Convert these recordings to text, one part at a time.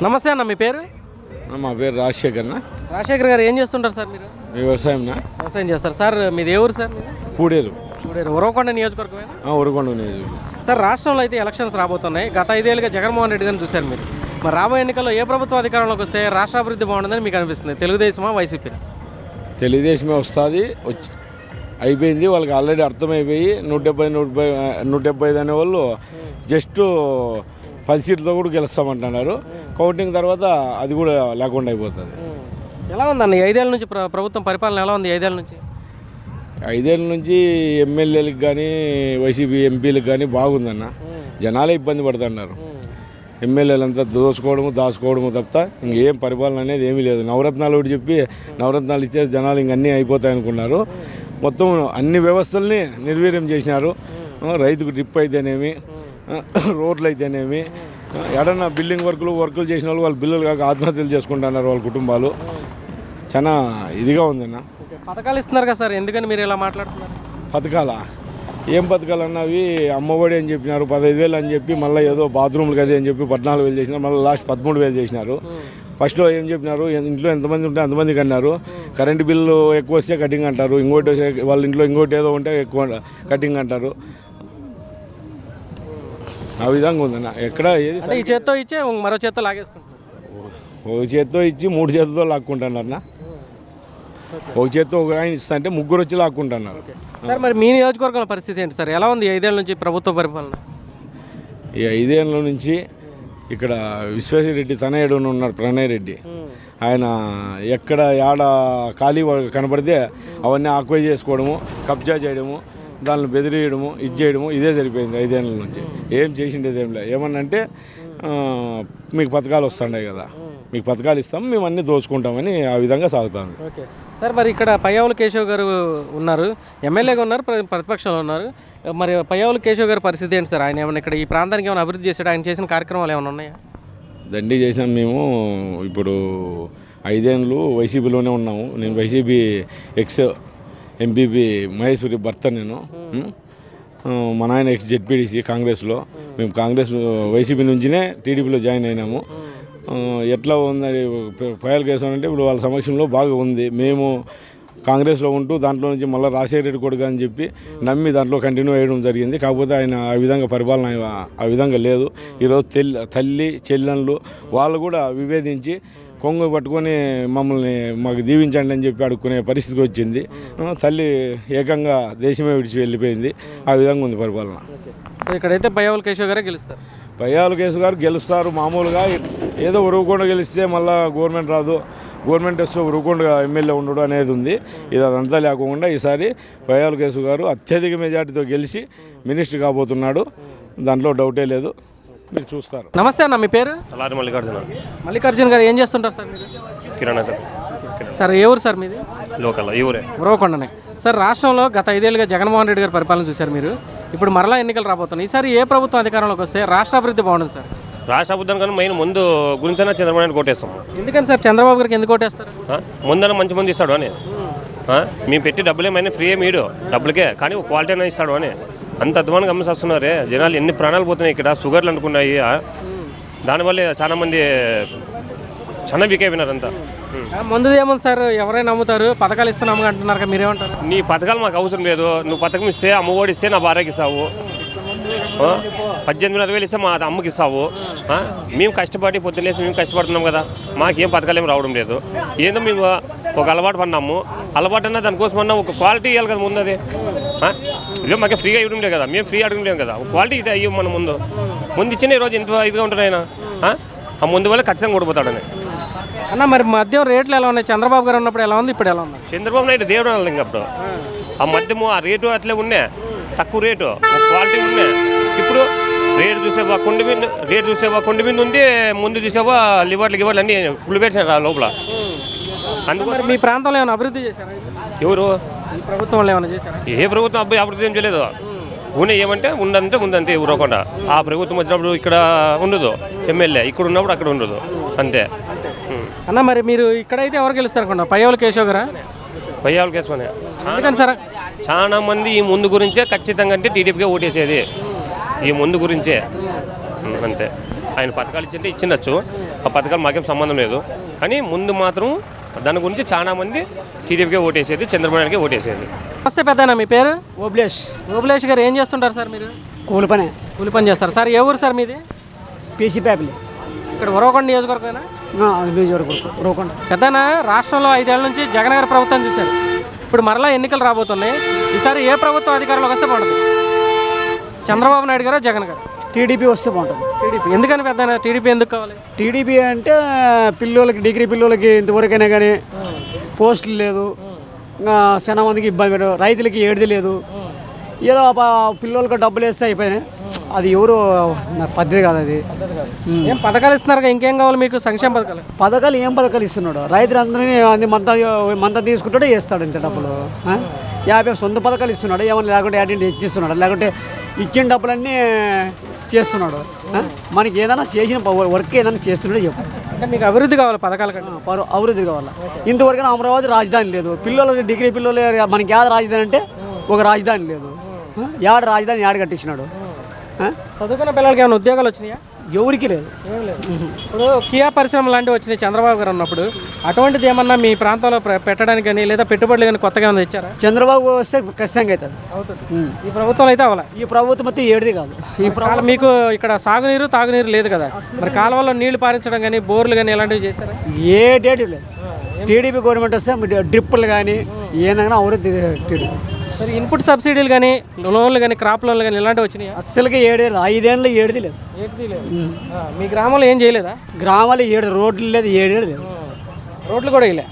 నమస్తే అన్న, మీ పేరు? మా పేరు రాజశేఖర్. రాజశేఖర్ గారు ఏం చేస్తుంటారు సార్ మీరు? వ్యవసాయం చేస్తారు సార్. మీది ఏ ఊరు సార్? కూడేరు. ఉరవకొండ నియోజకవర్గమేనా? ఉరవకొండ నియోజకవర్గం సార్. రాష్ట్రంలో అయితే ఎలక్షన్స్ రాబోతున్నాయి. గత 5 ఏళ్ళుగా జగన్మోహన్ రెడ్డి గారిని చూశారు మీరు. మరి రాబోయే ఎన్నికల్లో ఏ ప్రభుత్వం అధికారంలోకి వస్తే రాష్ట్ర అభివృద్ధి బాగుంటుందని మీకు అనిపిస్తుంది? తెలుగుదేశమా, వైసీపీ? తెలుగుదేశమే వస్తుంది. అయిపోయింది వాళ్ళకి ఆల్రెడీ అర్థమైపోయి 175 అనేవాళ్ళు జస్ట్ 10 సీట్లతో కూడా గెలుస్తామంటున్నారు. కౌంటింగ్ తర్వాత అది కూడా లేకుండా అయిపోతుంది. ఎలా ఉందన్న 5 ఏళ్ళ నుంచి ప్రభుత్వం పరిపాలన ఎలా ఉంది? 5 ఏళ్ళ నుంచి 5 ఏళ్ళ నుంచి ఎమ్మెల్యేలకు కానీ వైసీపీ ఎంపీలకు కానీ బాగుందన్న. జనాలే ఇబ్బంది పడుతున్నారు. ఎమ్మెల్యేలంతా దాచుకోవడము తప్ప ఇంకేం పరిపాలన అనేది ఏమీ లేదు. నవరత్నాలు ఒకటి చెప్పి నవరత్నాలు ఇచ్చే జనాలు ఇంకన్నీ అయిపోతాయి అనుకున్నారు. మొత్తం అన్ని వ్యవస్థల్ని నిర్వీర్యం చేసినారు. రైతుకు డ్రిప్ అయితేనేమి, రోడ్లు అయితేనేమి, ఎడన్నా బిల్డింగ్ వర్కులు చేసిన వాళ్ళు బిల్లులు కాక ఆత్మహత్యలు చేసుకుంటున్నారు వాళ్ళ కుటుంబాలు. చాలా ఇదిగా ఉందన్న. పథకాలు ఇస్తున్నారు కదా సార్, ఎందుకని మీరు ఇలా మాట్లాడుతున్నారు? పథకాలా? ఏం పథకాలు అన్నవి? అమ్మఒడి అని చెప్పినారు 15,000 అని చెప్పి, మళ్ళీ ఏదో బాత్రూమ్లు అది అని చెప్పి 14,000 చేసినారు. మళ్ళీ లాస్ట్ 13,000 చేసినారు. ఫస్ట్లో ఏం చెప్పినారు, ఇంట్లో ఎంతమంది ఉంటే అంతమందికి అన్నారు. కరెంటు బిల్లు ఎక్కువ వస్తే కటింగ్ అంటారు, ఇంకోటి వాళ్ళ ఇంట్లో ఇంకోటి ఏదో ఉంటే ఎక్కువ కటింగ్ అంటారు. ఆ విధంగా ఉందన్న. ఎక్కడ ఏది ఈ చేత్తో ఇచ్చే మరో చేత్తో లాగేసుకుంటున్నారు. ఒక చేత్తో ఇచ్చి 3 చేతులతో లాక్కుంటున్నారన్న. ఒక చేత్తో ఒక ఆయన ఇస్తా అంటే 3 వచ్చి లాక్కుంటున్నారు. సార్, మరి మీ నియోజకవర్గం పరిస్థితి ఏంటి సార్? ఎలా ఉంది 5 ఏళ్ళ నుంచి ప్రభుత్వ పరిపాలన? ఈ 5 ఏళ్ళ నుంచి ఇక్కడ విశ్వేశ్వరరెడ్డి తనయుడు ఉన్నాడు, ప్రణయ్ రెడ్డి. ఆయన ఎక్కడ ఏడ ఖాళీ కనపడితే అవన్నీ ఆక్వై చేసుకోవడము, కబ్జా చేయడము, దాన్ని బెదిరియడము, ఇది చేయడము, ఇదే సరిపోయింది 5 ఏళ్ళ నుంచి. ఏం చేసిండేది ఏం లేదు. ఏమన్నంటే మీకు పథకాలు వస్తున్నాయి కదా, మీకు పథకాలు ఇస్తాం, మేము అన్నీ దోచుకుంటామని ఆ విధంగా సాగుతాము. Okay sir. మరి ఇక్కడ పయ్యావుల కేశవ్ గారు ఉన్నారు, ఎమ్మెల్యేగా ఉన్నారు, ప్రతిపక్షంలో ఉన్నారు. మరి పయ్యావుల కేశవ్ గారి పరిస్థితి ఏంటి సార్? ఆయన ఏమైనా ఇక్కడ ఈ ప్రాంతానికి ఏమైనా అభివృద్ధి చేశాడు? ఆయన చేసిన కార్యక్రమాలు ఏమైనా ఉన్నాయా? దండి చేసాం మేము. ఇప్పుడు 5 ఏళ్ళు వైసీపీలోనే ఉన్నాము. నేను వైసీపీ ఎక్స్ ఎంపీపీ మహేశ్వరి భర్త. నేను మా నాయన ఎక్స్ జెడ్పీడీసీ కాంగ్రెస్లో. మేము వైసీపీ నుంచినే టీడీపీలో జాయిన్ అయినాము. ఎట్లా ఉందని పయ్యావుల కేశవ్ అంటే ఇప్పుడు వాళ్ళ సమక్షంలో బాగా ఉంది. మేము కాంగ్రెస్లో ఉంటూ దాంట్లో నుంచి మళ్ళీ రాజశేఖర రెడ్డి కొడుకు అని చెప్పి నమ్మి దాంట్లో కంటిన్యూ అయ్యడం జరిగింది. కాకపోతే ఆయన ఆ విధంగా పరిపాలన ఆ విధంగా లేదు. ఈరోజు తల్లి చెల్లెళ్ళు వాళ్ళు కూడా విభేదించి కొంగు పట్టుకొని మమ్మల్ని మాకు దీవించండి అని చెప్పి అడుక్కునే పరిస్థితికి వచ్చింది. తల్లి ఏకంగా దేశమే విడిచి వెళ్ళిపోయింది. ఆ విధంగా ఉంది పరిపాలన. ఇక్కడైతే పయ్యావుల కేశవ్ గారే గెలుస్తారు. పయ్యావుల కేశవ్ గారు గెలుస్తారు. మామూలుగా ఏదో ఉరవకొండ గెలిస్తే మళ్ళీ గవర్నమెంట్ రాదు, గవర్నమెంట్ వస్తే ఉరవకొండ ఎమ్మెల్యే ఉండడు అనేది ఉంది. ఇది అదంతా లేకుండా ఈసారి పయ్యావుల కేశవ్ గారు అత్యధిక మెజార్టీతో గెలిచి మినిస్టర్ కాబోతున్నాడు. దాంట్లో డౌటే లేదు, మీరు చూస్తారు. నమస్తే అన్న, మీ పేరు? మల్లికార్జున గారు ఏం చేస్తుంటారు సార్ మీరు? కిరాణా సార్. సార్, ఏ ఊరు సార్ మీది? లోకల్ ఈ ఊరే, ఉరవకొండనే. సార్, రాష్ట్రంలో గత 5 ఏళ్ళుగా జగన్మోహన్ రెడ్డి గారి పరిపాలన చూశారు మీరు. ఇప్పుడు మరలా ఎన్నికలు రాబోతున్నాయి. ఈసారి ఏ ప్రభుత్వం అధికారంలోకి వస్తే రాష్ట్ర అభివృద్ధి బాగుంటుంది సార్? రాష్ట్ర అభివృద్ధి కన్నా మెయిన్ ముందు గురించైనా చంద్రబాబు నాయుడు కొట్టేస్తాం. ఎందుకని సార్ చంద్రబాబు గారికి ఎందుకు కొట్టేస్తారు? ముందన మంది ఇస్తాడు అని. మేము పెట్టి డబ్బులేమైనా ఫ్రీ మీడు డబ్బులకే, కానీ ఒక క్వాలిటీ అయినా ఇస్తాడు అని. అంత అధ్వానంగా గమనిస్తున్నారే జనాలు. ఎన్ని ప్రాణాలు పోతున్నాయి ఇక్కడ. షుగర్లు అనుకున్నాయి. దానివల్ల చాలామంది చాలా వీక్ అయిపోయినారు అంతా. ముందు ఏముంది సార్, ఎవరైనా నమ్ముతారు, పథకాలు ఇస్తున్నాము అంటున్నారు. మీరేమంటారు? నీ పథకాలు మాకు అవసరం లేదు. నువ్వు పథకం ఇస్తే అమ్మఒడి ఇస్తే నా భార్యకి ఇస్తావు, 18,000 ఇస్తే మా అమ్మకి ఇస్తావు. మేము కష్టపడి పొద్దున్నేసి మేము కష్టపడుతున్నాం కదా, మాకేం పథకాలు ఏమి రావడం లేదు. ఏందో మేము ఒక అలవాటు పడినాము. అలవాటు అన్నా దానికోసం అన్నా ఒక క్వాలిటీ ఇవ్వాలి కదా ముందు. అది ఇదే మాకే ఫ్రీగా ఇవ్వడం లేదు కదా, మేము ఫ్రీ అడగడం లేదు కదా. ఒక క్వాలిటీ ఇది అయ్యి మనం ముందు ఇచ్చిన ఈరోజు ఎంత ఇదిగా ఉంటుంది ఆయన. ఆ ముందు వల్ల ఖచ్చితంగా ఓడిపోతాడని. అన్న, మరి మద్యం రేట్లు ఎలా ఉన్నాయి? చంద్రబాబు గారు ఉన్నప్పుడు ఎలా ఉంది, ఇప్పుడు ఎలా ఉంది? చంద్రబాబు నాయుడు దేవుడు అనాలి. ఇంకప్పుడు ఆ మద్యము ఆ రేటు అట్లే ఉన్నాయి, తక్కువ రేటు, క్వాలిటీ ఉన్నాయి. ఇప్పుడు రేటు చూసేవా కొండ మీద ఉంది, ముందు చూసేవా లివర్లు అన్నీ పుల్లు పెట్టినారు ఆ లోపల. అందుకని మీ ప్రాంతంలో ఏమైనా అభివృద్ధి చేశారా? ఎవరు? ఈ ప్రభుత్వంలో ఏమైనా చేశారా? ఏ ప్రభుత్వం అభివృద్ధి ఏం చేయలేదు. ఊనే ఏమంటే ఉందంతే ఊరకుండా. ఆ ప్రభుత్వం వచ్చినప్పుడు ఇక్కడ ఉండదు ఎమ్మెల్యే, ఇక్కడ ఉన్నప్పుడు అక్కడ ఉండదు, అంతే. అన్న, మరి మీరు ఇక్కడైతే ఎవరు గెలుస్తారు అనుకున్నా? పయ్యావుల కేశవ్ గారా? పయ్యావుల కేశవనే. ఎందుకని సార్? చాలా మంది ఈ ముందు గురించే ఖచ్చితంగా అంటే టీడీపీకే ఓటేసేది, ఈ ముందు గురించే, అంతే. ఆయన పథకాలు ఇచ్చింటే ఇచ్చిండొచ్చు, ఆ పథకాలు మాకేం సంబంధం లేదు. కానీ ముందు మాత్రం దాని గురించి చాలా మంది టీడీపీకే ఓటేసేది, చంద్రబాబు నాయుడుకే ఓటేసేది. నమస్తే పెద్దనా, మీ పేరు? ఓబ్లేష్. ఓబులేష్ గారు ఏం చేస్తుంటారు సార్ మీరు? కూలి పనే. కూలి పని చేస్తారు సార్. ఏ ఊరు సార్ మీది? పీసీ ప్యాపిలి. ఇక్కడ ఉరవకొండ నియోజకవర్గమేనా? రోకొండ. పెద్దనా, రాష్ట్రంలో 5 ఏళ్ల నుంచి జగన్ గారి ప్రభుత్వం చూశారు. ఇప్పుడు మరలా ఎన్నికలు రాబోతున్నాయి. ఈసారి ఏ ప్రభుత్వం అధికారంలోకి వస్తే బాగుంటుంది? చంద్రబాబు నాయుడు గారా, జగన్ గారు? టీడీపీ వస్తే బాగుంటుంది. టీడీపీ. ఎందుకని పెద్దనా టీడీపీ ఎందుకు కావాలి? టీడీపీ అంటే పిల్లలకి, డిగ్రీ పిల్లలకి ఇంతవరకైనా కానీ పోస్టులు లేదు, ఇంకా చాలా మందికి ఇబ్బంది పెట్టారు, రైతులకి ఏడిది లేదు. ఏదో పిల్లలకి డబ్బులు వేస్తే అయిపోయినాయి. అది ఎవరు పద్ధతి కాదు అది. ఏం పథకాలు ఇస్తున్నారు? ఇంకేం కావాలి మీకు? సంక్షేమ పథకాలు. పథకాలు ఏం పథకాలు ఇస్తున్నాడు? రైతులందరినీ అది మంత తీసుకుంటాడే చేస్తాడు ఇంత డబ్బులు. 50 సొంత పథకాలు ఇస్తున్నాడు, ఏమన్నా లేకుంటే యాటింటి ఇచ్చిస్తున్నాడు, లేకుంటే ఇచ్చిన డబ్బులన్నీ చేస్తున్నాడు. మనకి ఏదైనా చేసిన వర్క్ ఏదైనా చేస్తున్నాడో చెప్పు. అంటే మీకు అభివృద్ధి కావాలి పథకాల కంటే? అభివృద్ధి కావాలా. ఇంతవరకు అమరావతి రాజధాని లేదు. పిల్లలు, డిగ్రీ పిల్లలు మనకి యాద రాజధాని అంటే ఒక రాజధాని లేదు. యాడ రాజధాని యాడ కట్టించినాడు? చదువుకున్న పిల్లలకి ఏమైనా ఉద్యోగాలు వచ్చినాయా? ఎవరికి లేదు. ఏం లేదు. ఇప్పుడు కియా పరిశ్రమ లాంటివి వచ్చినాయి చంద్రబాబు గారు ఉన్నప్పుడు. అటువంటిది ఏమన్నా మీ ప్రాంతంలో పెట్టడానికి కానీ లేదా పెట్టుబడులు కానీ కొత్తగా ఏమైనా తెచ్చారా? చంద్రబాబు వస్తే ఖచ్చితంగా అవుతుంది. ఈ ప్రభుత్వం అయితే అవ్వాలి. ఈ ప్రభుత్వం అయితే ఏడిది కాదు. మీకు ఇక్కడ సాగునీరు, తాగునీరు లేదు కదా, మరి కాలువల్లో నీళ్లు పారించడం కానీ, బోర్లు కానీ ఇలాంటివి చేశారా? ఏ డేట్ లేదు. టీడీపీ గవర్నమెంట్ వస్తే డ్రిప్పులు కానీ ఏదైనా అభివృద్ధి. టీడీపీ మరి ఇన్పుట్ సబ్సిడీలు కానీ, లోన్లు కానీ, క్రాప్ లోన్లు కానీ ఇలాంటివి వచ్చినాయి? అస్సలుగా 5 ఏళ్ళు ఏడిది లేదు. మీ గ్రామంలో ఏం చేయలేదా? గ్రామాలు 7 రోడ్లు లేదు, 7 ఏళ్ళు లేదు. రోడ్లు కూడా ఇలా.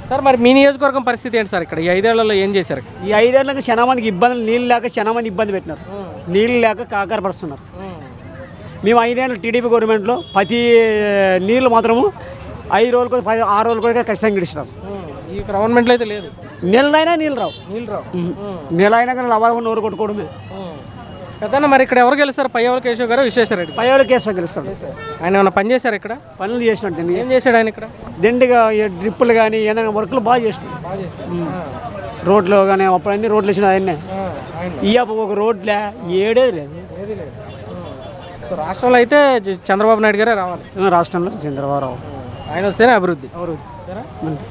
సార్ మరి మీ నియోజకవర్గం పరిస్థితి ఏంటి సార్? ఇక్కడ ఈ 5 ఏళ్లలో ఏం చేశారు? ఈ 5 ఏళ్ళకి చాలా మందికి ఇబ్బందులు, నీళ్ళు లేక చాలా మంది ఇబ్బంది పెట్టినారు. నీళ్ళు లేక కాకరపరుస్తున్నారు. మేము 5 ఏళ్ళు టీడీపీ గవర్నమెంట్లో ప్రతి నీళ్ళు మాత్రము 5 రోజులకు 6 రోజులకు ఖచ్చితంగా గడిచినాం. ఈ గవర్నమెంట్లో అయితే లేదు. నెలైనా నీళ్ళు రావు. నెల అయినా కానీ లవాగా నోరు కొట్టుకోవడమే. పెద్దన్న, మరి ఇక్కడ ఎవరు గెలుస్తారు? పయ్యావుల కేశవ్ గారు, విశ్వేశ్వరరెడ్డి? పయ్యావుల కేశవ్ గెలుస్తాడు. ఆయన ఏమైనా పని చేశారు ఇక్కడ? పనులు చేసినాడు. దీన్ని ఏం చేశాడు ఆయన ఇక్కడ? దిండిగా డ్రిప్పులు కానీ ఏదైనా వర్క్లు బాగా చేసినాడు. రోడ్లు కానీ అప్పుడు అన్ని రోడ్లు వేసినా ఆయన్నే. ఈ ఒక రోడ్లే 7 లేదు. రాష్ట్రంలో అయితే చంద్రబాబు నాయుడు గారే రావాలి. రాష్ట్రంలో చంద్రబాబు ఆయన వస్తేనే అభివృద్ధి. అంతే.